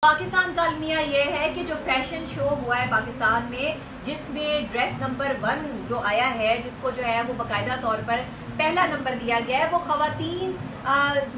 पाकिस्तान का अलमिया ये है कि जो फैशन शो हुआ है पाकिस्तान में, जिसमें ड्रेस नंबर 1 जो आया है, जिसको जो है वो बाकायदा तौर पर पहला नंबर दिया गया है, वो ख़वातीन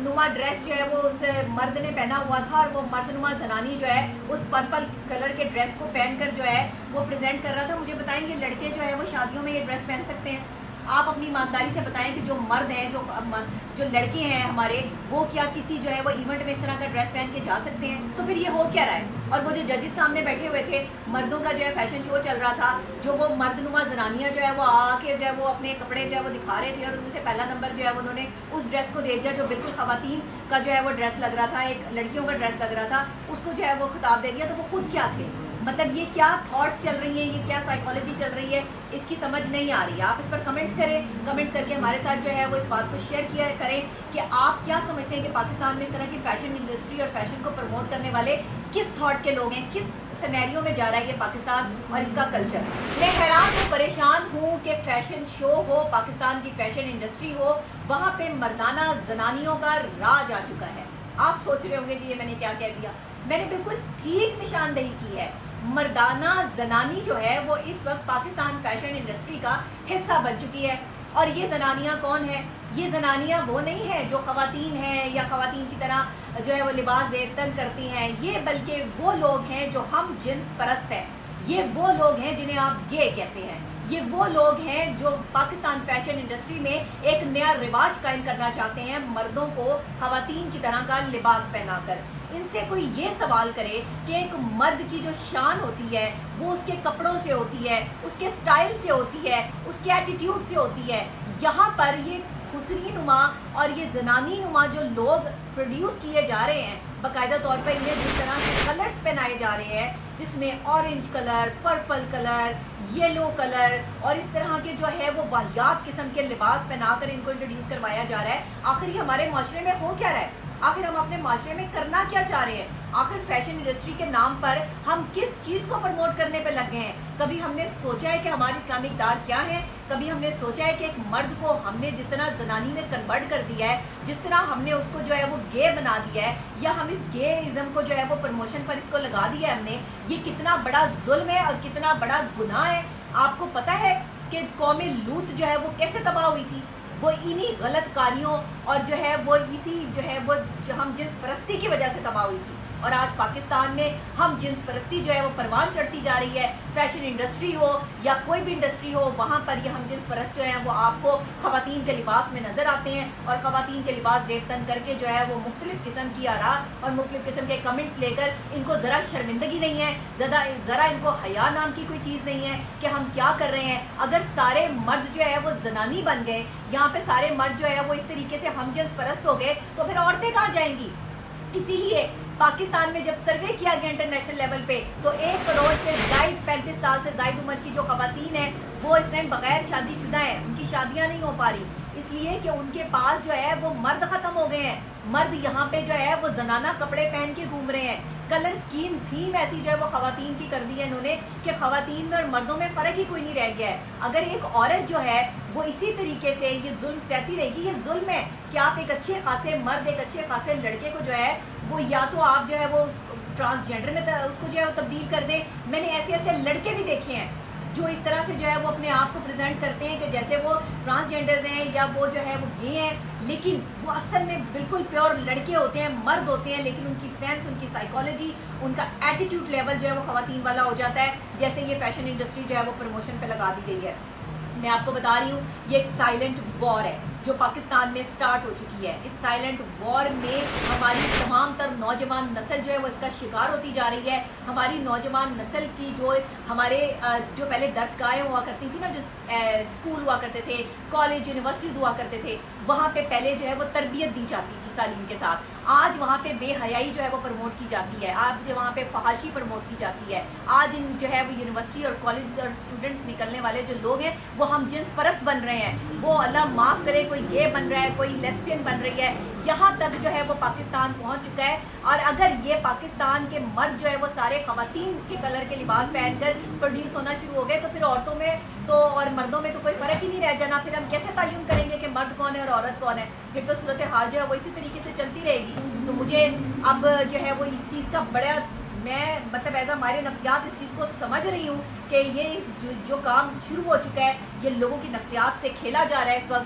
नुमा ड्रेस जो है वो उस मर्द ने पहना हुआ था, और वो मर्द नुमा जनानी जो है उस पर्पल कलर के ड्रेस को पहनकर जो है वो प्रेजेंट कर रहा था। मुझे बताएंगे लड़के जो है वो शादियों में ये ड्रेस पहन सकते हैं? आप अपनी ईमानदारी से बताएं कि जो मर्द हैं, जो लड़के हैं हमारे, वो क्या किसी जो है वो इवेंट में इस तरह का ड्रेस पहन के जा सकते हैं? तो फिर ये हो क्या रहा है? और वो जो जजेस सामने बैठे हुए थे, मर्दों का जो है फैशन शो चल रहा था, जो वो मर्दनुमा जनानियाँ जो है वो आके जो है वो अपने कपड़े जो है वो दिखा रहे थे, और उनमें से पहला नंबर जो है उन्होंने उस ड्रेस को दे दिया जो बिल्कुल ख़वातीन का जो है वो ड्रेस लग रहा था, एक लड़कियों का ड्रेस लग रहा था, उसको जो है वो खिताब दे दिया। तो वो खुद क्या थे? मतलब ये क्या थॉट्स चल रही हैं, ये क्या साइकोलॉजी चल रही है, इसकी समझ नहीं आ रही है। आप इस पर कमेंट्स करें, कमेंट्स करके हमारे साथ जो है वो इस बात को शेयर किया करें कि आप क्या समझते हैं कि पाकिस्तान में इस तरह की फैशन इंडस्ट्री और फैशन को प्रमोट करने वाले किस थॉट के लोग हैं, किस सिनेरियो में जा रहा है ये पाकिस्तान और इसका कल्चर। मैं हैरान हूँ, परेशान हूँ कि फैशन शो हो, पाकिस्तान की फैशन इंडस्ट्री हो, वहाँ पे मर्दाना जनानियों का राज आ चुका है। आप सोच रहे होंगे कि ये मैंने क्या कह दिया। मैंने बिल्कुल ठीक निशानदेही की है। मर्दाना जनानी जो है वो इस वक्त पाकिस्तान फैशन इंडस्ट्री का हिस्सा बन चुकी है। और ये जनानियाँ कौन है? ये जनानियाँ वो नहीं है जो ख़वातीन हैं या ख़वातीन की तरह जो है वो लिबास तन करती हैं, ये बल्कि वो लोग हैं जो हम जिन्स परस्त हैं। ये वो लोग हैं जिन्हें आप गे कहते हैं। ये वो लोग हैं जो पाकिस्तान फैशन इंडस्ट्री में एक नया रिवाज कायम करना चाहते हैं, मर्दों को ख़वातीन की तरह का लिबास पहनाकर। इनसे कोई ये सवाल करे कि एक मर्द की जो शान होती है वो उसके कपड़ों से होती है, उसके स्टाइल से होती है, उसके एटीट्यूड से होती है। यहाँ पर ये खुसरी नुमा और ये जनानी नुमा जो लोग प्रोड्यूस किए जा रहे हैं, बाकायदा तौर पर इन्हें जिस तरह के कलर्स पहनाए जा रहे हैं, जिसमें orange colour, purple colour, yellow colour और इस तरह के जो है वो वाहियात किस्म के लिबास पहनाकर इनको इंट्रोड्यूस करवाया जा रहा है। आखिर ये हमारे माशरे में हो क्या रहा है? आखिर हम अपने माशरे में करना क्या चाह रहे हैं? आखिर फैशन इंडस्ट्री के नाम पर हम किस चीज़ को प्रमोट करने पे लगे हैं? कभी हमने सोचा है कि हमारी इस्लामिक दार क्या है? कभी हमने सोचा है कि एक मर्द को हमने जिस तरह जनानी में कन्वर्ट कर दिया है, जिस तरह हमने उसको जो है वो गे बना दिया है, या हम इस गेइज़म को जो है वो प्रमोशन पर इसको लगा दिया है हमने, ये कितना बड़ा जुल्म है और कितना बड़ा गुनाह है। आपको पता है कि कौमे लूत जो है वो कैसे तबाह हुई थी? वो इन्हीं गलत कारियों और जो है वो इसी जो है वो हम जिन्स परस्ती की वजह से तबाह हुई थी। और आज पाकिस्तान में हम जिन्स परस्ती जो है वो परवान चढ़ती जा रही है। फैशन इंडस्ट्री हो या कोई भी इंडस्ट्री हो, वहाँ पर ये हम जिन्स परस्त जो हैं वो आपको ख़वातीन के लिबास में नज़र आते हैं, और ख़वातीन के लिबास देवतन करके जो है वो मुख्तलिफ़ किस्म की आरा और मुख्तलिफ़ किस्म के कमेंट्स लेकर इनको ज़रा शर्मिंदगी नहीं है, ज़रा इनको हया नाम की कोई चीज़ नहीं है कि हम क्या कर रहे हैं। अगर सारे मर्द जो है वो जनानी बन गए, यहाँ पे सारे मर्द जो है वो इस तरीके से हम जिन्स परस्त हो गए, तो फिर औरतें कहाँ जाएंगी? इसीलिए पाकिस्तान में जब सर्वे किया गया इंटरनेशनल लेवल पे, तो 1 करोड़ से ज़ायद 35 साल से ज़ायद उम्र की जो ख़वातीन हैं वो इस टाइम बगैर शादीशुदा हैं। उनकी शादियां नहीं हो पा रही, इसलिए कि उनके पास जो है वो मर्द ख़त्म हो गए हैं। मर्द यहाँ पे जो है वो जनाना कपड़े पहन के घूम रहे हैं। कलर स्कीम थीम ऐसी जो है वो ख़वातीन की कर दी है इन्होंने कि ख़वातीन में और मर्दों में फ़र्क ही कोई नहीं रह गया है। अगर एक औरत जो है वो इसी तरीके से ये जुल्म सहती रहेगी, ये जुल्म है कि आप एक अच्छे खासे मर्द, एक अच्छे खासे लड़के को जो है वो या तो आप जो है वो ट्रांसजेंडर में उसको जो है वो तब्दील कर दें। मैंने ऐसे ऐसे लड़के भी देखे हैं जो इस तरह से जो है वो अपने आप को प्रेजेंट करते हैं कि जैसे वो ट्रांसजेंडर्स हैं या वो जो है वो गे हैं, लेकिन वो असल में बिल्कुल प्योर लड़के होते हैं, मर्द होते हैं, लेकिन उनकी सेंस, उनकी साइकोलॉजी, उनका एटीट्यूड लेवल जो है वो ख़वातीन वाला हो जाता है, जैसे ये फैशन इंडस्ट्री जो है वो प्रमोशन पर लगा दी गई है। मैं आपको बता रही हूँ ये एक साइलेंट वॉर है जो पाकिस्तान में स्टार्ट हो चुकी है। इस साइलेंट वॉर में हमारी तमाम तर नौजवान नस्ल जो है वो इसका शिकार होती जा रही है। हमारी नौजवान नस्ल की जो हमारे जो पहले दरसगाहें हुआ करती थी ना, जो स्कूल हुआ करते थे, कॉलेज, यूनिवर्सिटीज़ हुआ करते थे, वहाँ पे पहले जो है वो तरबियत दी जाती थी तालीम के साथ। आज वहाँ पे बेहयाई जो है वो प्रमोट की जाती है, आज वहाँ पे फहाशी प्रमोट की जाती है। आज इन जो है वो यूनिवर्सिटी और कॉलेज और स्टूडेंट्स निकलने वाले जो लोग हैं वो हम जिन्स परस्त बन रहे हैं। वो अल्लाह माफ़ करे, कोई गे बन रहा है, कोई लेस्बियन बन रही है, यहाँ तक जो है वो पाकिस्तान पहुँच चुका है। और अगर ये पाकिस्तान के मर्द जो है वो सारे ख़वातीन के कलर के लिबास पहनकर प्रोड्यूस होना शुरू हो गए, तो फिर औरतों में तो और मर्दों में तो कोई फ़र्क ही नहीं रह जाना। फिर हम कैसे तयन करेंगे कि मर्द कौन है और औरत कौन है? फिर तो सूरत हाल जो है वो इसी तरीके से चलती रहेगी। تو مجھے اب جو ہے وہ اس چیز کا بڑا میں مطلب ایسا ہمارے نفسیات اس چیز کو سمجھ رہی ہوں کہ یہ جو کام شروع ہو چکا ہے، یہ لوگوں کی نفسیات سے کھیلا جا رہا ہے اس وقت،